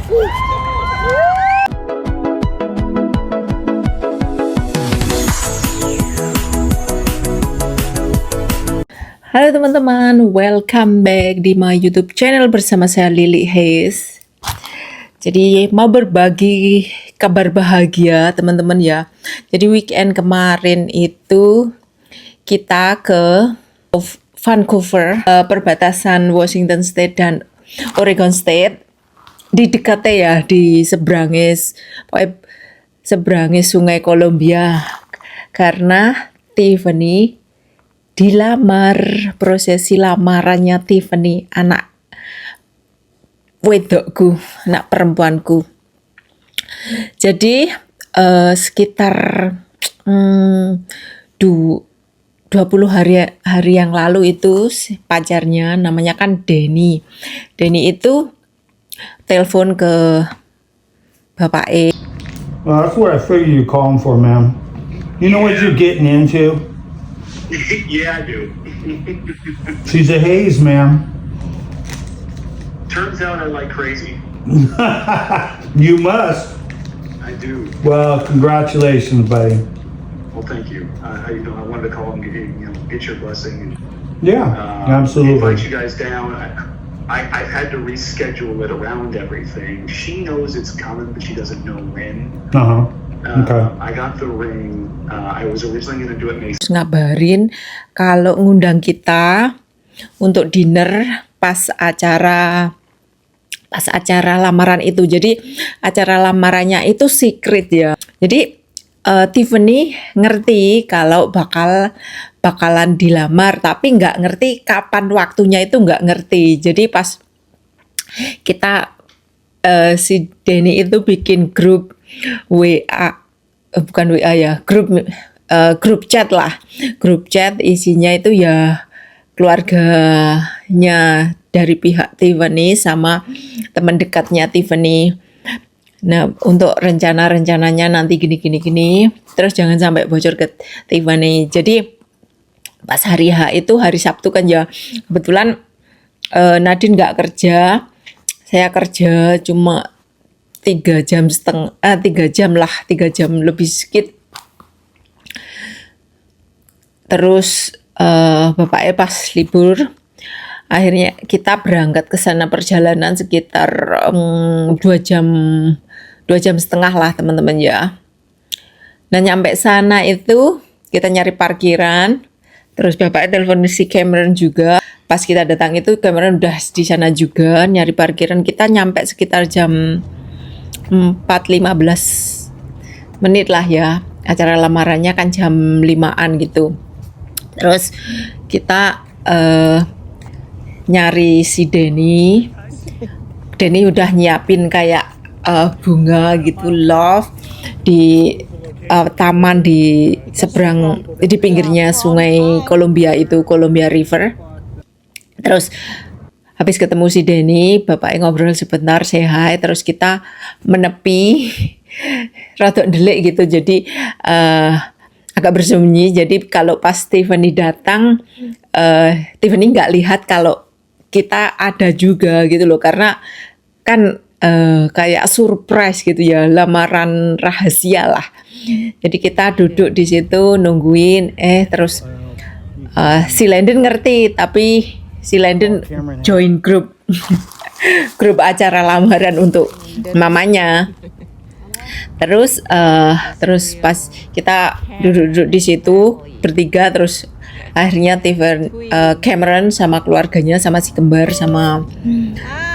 Halo teman-teman, welcome back di my YouTube channel bersama saya Lily Hayes. Jadi mau berbagi kabar bahagia teman-teman ya. Jadi weekend kemarin itu kita ke Vancouver, perbatasan Washington State dan Oregon State. Di dekatnya ya, di seberangnya Sungai Columbia. Karena Tiffany dilamar, prosesi lamarannya Tiffany, anak wedokku, anak perempuanku. Jadi sekitar 20 hari yang lalu itu pacarnya namanya kan Denny. Denny itu telepon ke Bapak E. Well, that's what I figured you calling for, ma'am. You know what you're getting into? Yeah, I do. She's a Hayes, ma'am. Turns out I like crazy. You must. I do. Well, congratulations, buddy. Well, thank you. I wanted to call and get your blessing. Yeah, Invite absolutely. you guys down. I've had to reschedule it around everything. She knows it's coming, but she doesn't know when. Uh-huh. Okay. I got the ring. I was originally going to do it May. Ngabarin kalau ngundang kita untuk dinner pas acara lamaran itu. Jadi acara lamarannya itu secret ya. Jadi Tiffany ngerti kalau bakalan dilamar, tapi nggak ngerti kapan waktunya, itu nggak ngerti. Jadi pas kita si Denny itu bikin grup WA, bukan WA ya, grup chat lah, grup chat isinya itu ya keluarganya dari pihak Tiffany sama teman dekatnya Tiffany. Nah, untuk rencananya nanti gini, terus jangan sampai bocor ke Tiffany. Jadi pas hari H itu hari Sabtu kan ya, kebetulan Nadine nggak kerja, saya kerja cuma 3 jam lebih sedikit. Terus bapaknya pas libur, akhirnya kita berangkat ke sana, perjalanan sekitar 2 jam setengah lah teman-teman ya. Nah nyampe sana itu kita nyari parkiran, terus bapaknya telepon si Cameron juga. Pas kita datang itu Cameron udah di sana juga nyari parkiran. Kita nyampe sekitar jam 4:15 lah ya. Acara lamarannya kan jam 5-an gitu. Terus kita nyari si Denny. Denny udah nyiapin kayak bunga gitu, love di taman di seberang, di pinggirnya Sungai Columbia itu, Columbia River. Terus habis ketemu si Denny, bapaknya ngobrol sebentar, say hi, terus kita menepi rada delik gitu, jadi agak bersembunyi. Jadi kalau pas Tiffany datang, Tiffany nggak lihat kalau kita ada juga gitu loh, karena kan kayak surprise gitu ya, lamaran rahasia lah. Jadi kita duduk di situ nungguin, terus si Landon ngerti, tapi si Landon join grup acara lamaran untuk mamanya. Terus pas kita duduk di situ bertiga, terus akhirnya Cameron sama keluarganya, sama si kembar, sama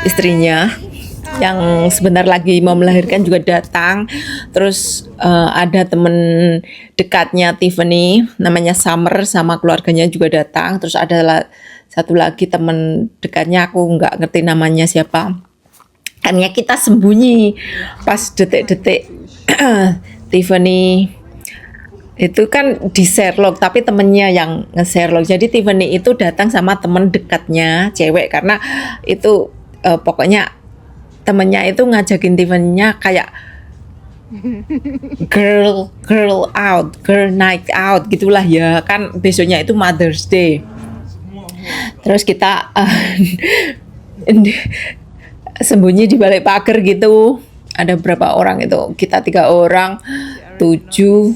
istrinya yang sebentar lagi mau melahirkan juga datang. Terus ada temen dekatnya Tiffany namanya Summer sama keluarganya juga datang. Terus ada satu lagi temen dekatnya, aku nggak ngerti namanya siapa. Hanya kita sembunyi pas detik-detik Tiffany itu kan di Sherlock, tapi temennya yang nge-Sherlock. Jadi Tiffany itu datang sama temen dekatnya cewek, karena itu pokoknya temennya itu ngajakin Tiffany-nya kayak girl night out gitulah ya, kan besoknya itu Mother's Day. Terus kita sembunyi di balik pagar gitu. Ada berapa orang itu? Kita 3 orang, 7,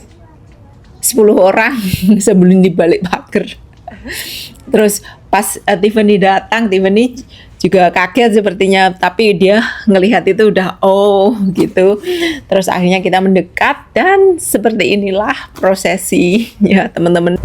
10 orang sembunyi di balik pagar. Terus pas Tiffany datang, Tiffany juga kaget sepertinya, tapi dia ngelihat itu udah gitu. Terus akhirnya kita mendekat dan seperti inilah prosesi ya teman-teman.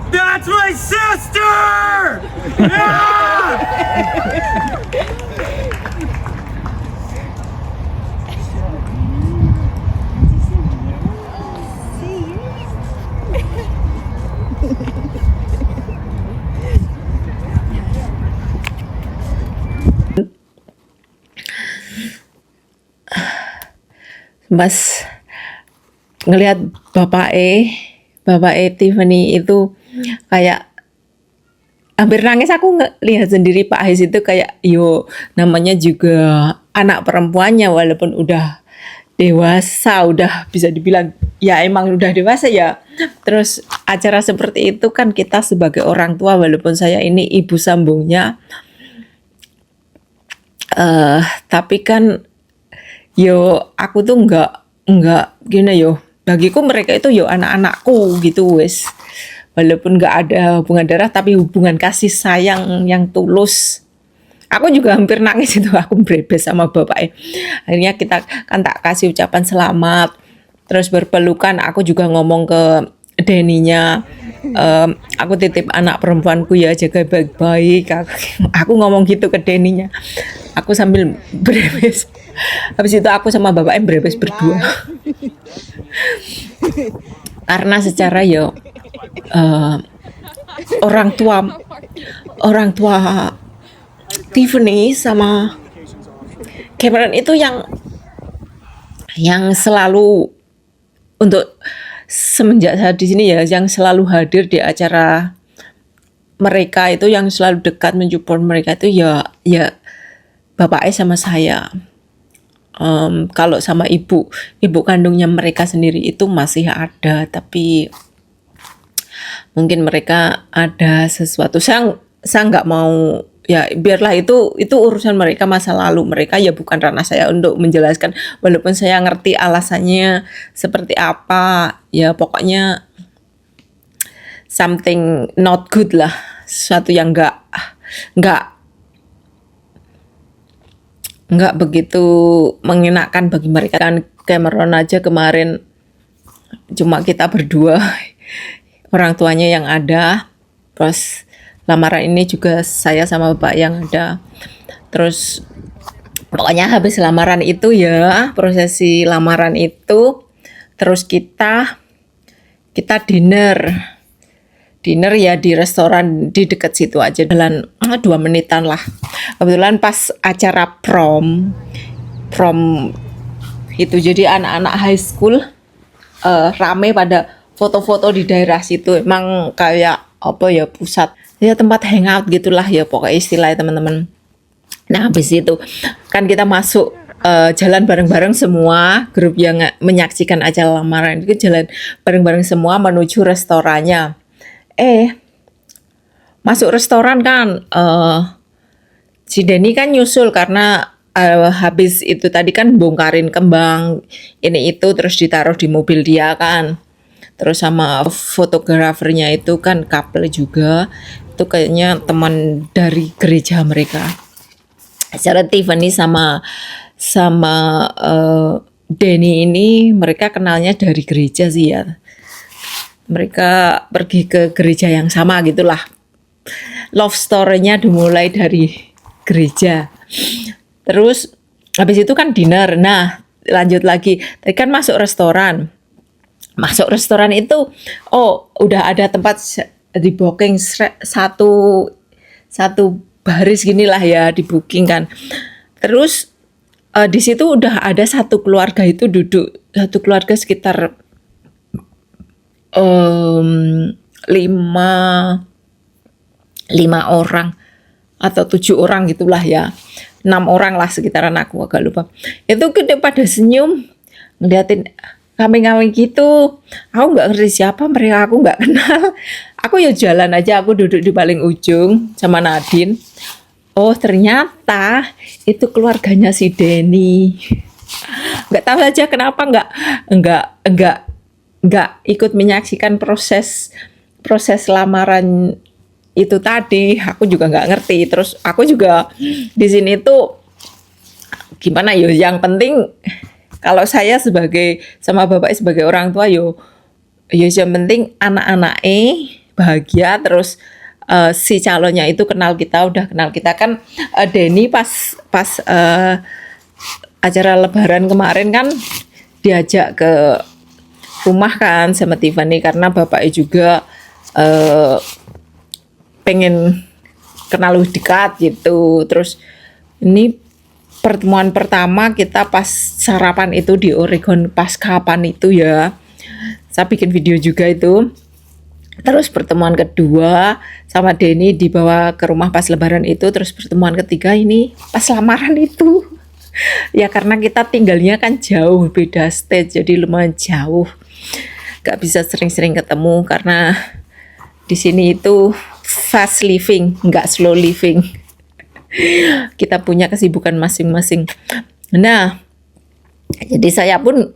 That's my sister! Mas ngelihat bapak Tiffany itu kayak hampir nangis. Aku lihat sendiri Pak Ais itu kayak namanya juga anak perempuannya, walaupun udah dewasa, udah bisa dibilang ya emang udah dewasa ya. Terus acara seperti itu kan kita sebagai orang tua, walaupun saya ini ibu sambungnya, tapi kan aku tuh enggak gini bagiku mereka itu anak-anakku gitu wes. Walaupun nggak ada hubungan darah, tapi hubungan kasih sayang yang tulus. Aku juga hampir nangis itu, aku berebes sama bapaknya. Akhirnya kita kan tak kasih ucapan selamat, terus berpelukan. Aku juga ngomong ke Deninya, aku titip anak perempuanku ya, jaga baik-baik. Aku ngomong gitu ke Deninya. Aku sambil berebes. Habis itu aku sama bapaknya berebes berdua. Karena secara orang tua Tiffany sama Cameron itu yang selalu untuk semenjak saya di sini yang selalu hadir di acara mereka itu, yang selalu dekat mensupport mereka itu ya bapaknya sama saya. Kalau sama ibu kandungnya mereka sendiri itu masih ada, tapi mungkin mereka ada sesuatu. Saya nggak mau, ya biarlah itu urusan mereka, masa lalu mereka, ya bukan ranah saya untuk menjelaskan, walaupun saya ngerti alasannya seperti apa. Ya pokoknya something not good lah, sesuatu yang nggak begitu mengenakan bagi mereka. Kan Cameron aja kemarin cuma kita berdua, orang tuanya yang ada. Terus lamaran ini juga saya sama bapak yang ada. Terus pokoknya habis lamaran itu prosesi lamaran itu, terus kita dinner dinner ya di restoran di dekat situ aja, jalan 2 menitan lah. Kebetulan pas acara prom itu, jadi anak-anak high school rame pada foto-foto di daerah situ. Emang kayak apa ya, pusat ya, tempat hangout gitulah ya pokoknya istilahnya teman-teman. Nah habis itu kan kita masuk, jalan bareng-bareng semua grup yang menyaksikan acara lamaran itu, jalan bareng-bareng semua menuju restorannya. Masuk restoran kan, si Denny kan nyusul karena habis itu tadi kan bongkarin kembang ini itu terus ditaruh di mobil dia kan. Terus sama fotografernya itu kan couple juga, itu kayaknya teman dari gereja mereka. Secara Tiffany sama Denny ini mereka kenalnya dari gereja sih ya. Mereka pergi ke gereja yang sama gitulah. Love story-nya dimulai dari gereja. Terus habis itu kan dinner. Nah, lanjut lagi. Tadi kan masuk restoran. Masuk restoran itu, udah ada tempat di booking satu baris gini lah ya, di booking kan. Terus di situ udah ada satu keluarga itu duduk, satu keluarga sekitar 5 orang atau 7 orang gitulah ya, 6 orang lah sekitaran, aku agak lupa. Itu kita pada senyum ngeliatin kambing-kambing gitu. Aku nggak ngerti siapa mereka, aku nggak kenal. Aku ya jalan aja, aku duduk di paling ujung sama Nadine. Oh ternyata itu keluarganya si Denny. Nggak tahu aja kenapa nggak ikut menyaksikan proses lamaran itu tadi. Aku juga nggak ngerti. Terus aku juga di sini tuh gimana yo, yang penting kalau saya sama bapak sebagai orang tua yo yang penting anak-anaknya bahagia. Terus si calonnya itu udah kenal kita kan. Denny pas acara lebaran kemarin kan diajak ke rumah kan sama Tiffany, karena bapaknya juga pengen kenal lebih dekat gitu. Terus ini pertemuan pertama kita pas sarapan itu di Oregon, pas kapan itu ya, saya bikin video juga itu. Terus pertemuan kedua sama Denny dibawa ke rumah pas lebaran itu. Terus pertemuan ketiga ini pas lamaran itu. Ya karena kita tinggalnya kan jauh, beda state, jadi lumayan jauh. Gak bisa sering-sering ketemu karena di sini itu fast living, gak slow living. Kita punya kesibukan masing-masing. Nah, jadi saya pun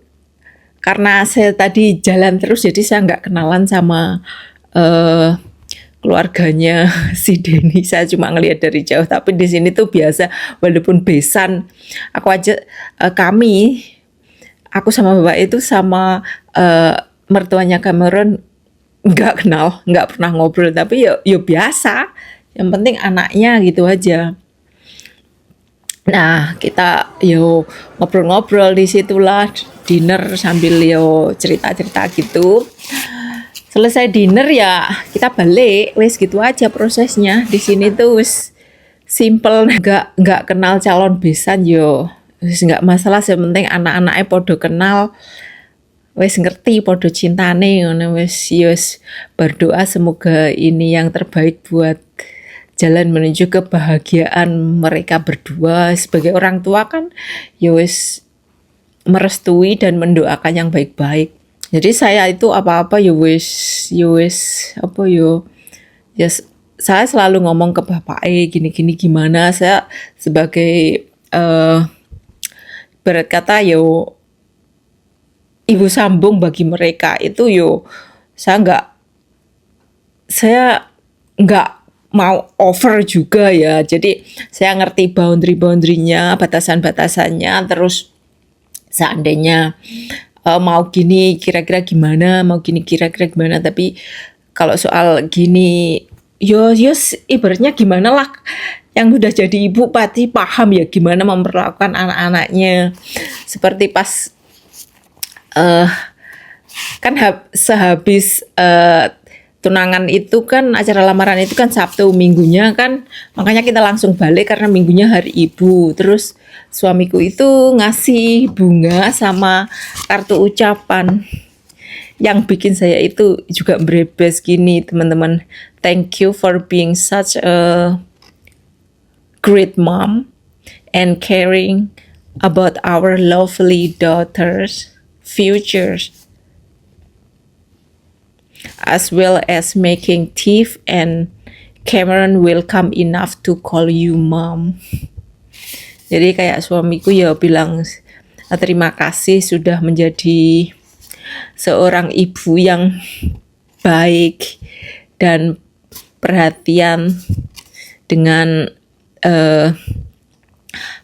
karena saya tadi jalan terus, jadi saya nggak kenalan sama keluarganya si Denny. Saya cuma ngelihat dari jauh. Tapi di sini tuh biasa, walaupun besan, aku sama bapak itu sama mertuanya Cameron nggak kenal, nggak pernah ngobrol. Tapi ya biasa. Yang penting anaknya gitu aja. Nah, kita ngobrol-ngobrol di situlah, dinner sambil cerita-cerita gitu. Selesai dinner ya kita balik, wes gitu aja prosesnya. Di sini tuh wes simple, nggak kenal calon besan wes nggak masalah, sepenting anak-anaknya podo kenal, wes ngerti podo cintane ngono. Wes berdoa semoga ini yang terbaik buat jalan menuju kebahagiaan mereka berdua. Sebagai orang tua kan wes merestui dan mendoakan yang baik-baik. Jadi saya itu apa-apa saya selalu ngomong ke bapak gini-gini gimana. Saya sebagai berat kata ibu sambung bagi mereka itu saya nggak mau over juga ya. Jadi saya ngerti boundary-nya, batasan-batasannya. Terus seandainya mau gini kira-kira gimana, tapi kalau soal gini ibaratnya gimana lah, yang udah jadi ibu pasti paham ya gimana memperlakukan anak-anaknya. Seperti pas kan sehabis tunangan itu kan, acara lamaran itu kan Sabtu, minggunya kan, makanya kita langsung balik karena minggunya hari ibu. Terus suamiku itu ngasih bunga sama kartu ucapan. Yang bikin saya itu juga berebes gini, teman-teman. Thank you for being such a great mom and caring about our lovely daughter's futures, as well as making Tiff and Cameron welcome enough to call you mom. Jadi kayak suamiku ya bilang terima kasih sudah menjadi seorang ibu yang baik dan perhatian dengan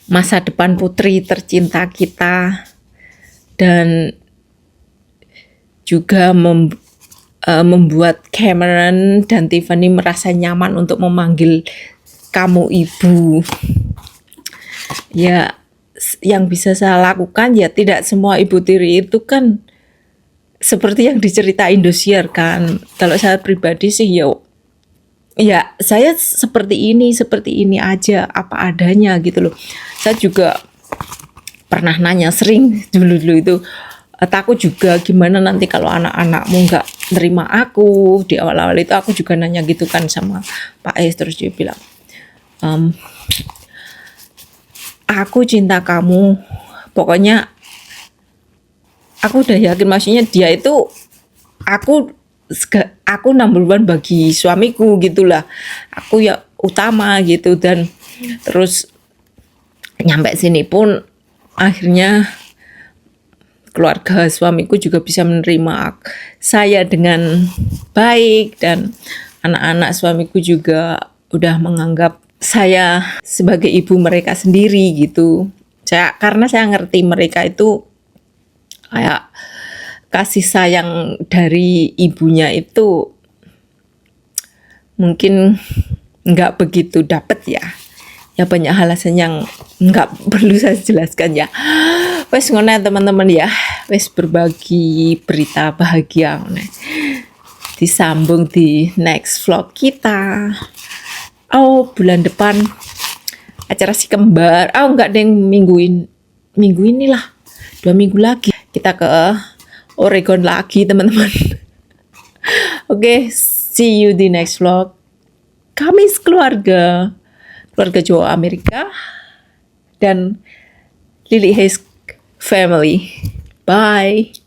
masa depan putri tercinta kita, dan juga membuat Cameron dan Tiffany merasa nyaman untuk memanggil kamu ibu. Ya, yang bisa saya lakukan ya, tidak semua ibu tiri itu kan seperti yang diceritain Indosiar kan. Kalau saya pribadi sih ya saya seperti ini aja, apa adanya gitu loh. Saya juga pernah nanya sering dulu itu, takut juga gimana nanti kalau anak-anakmu nggak nerima aku. Di awal-awal itu aku juga nanya gitu kan sama Pak Es, terus dia bilang, aku cinta kamu, pokoknya aku udah yakin, maksudnya dia itu aku number one bagi suamiku gitulah, aku ya utama gitu. Dan terus nyampe sini pun akhirnya keluarga suamiku juga bisa menerima saya dengan baik, dan anak-anak suamiku juga udah menganggap saya sebagai ibu mereka sendiri gitu. Karena saya ngerti mereka itu kayak kasih sayang dari ibunya itu mungkin nggak begitu dapet ya. Ya banyak alasan yang nggak perlu saya jelaskan ya. Wes ngono ya teman-teman ya. Wes berbagi berita bahagia. Disambung di next vlog kita. Oh, bulan depan acara si kembar. Oh, enggak deng, minggu inilah. 2 minggu lagi kita ke Oregon lagi teman-teman. Oke, see you di next vlog. Kamis keluarga Jawa Amerika dan Lily Hayes family. Bye.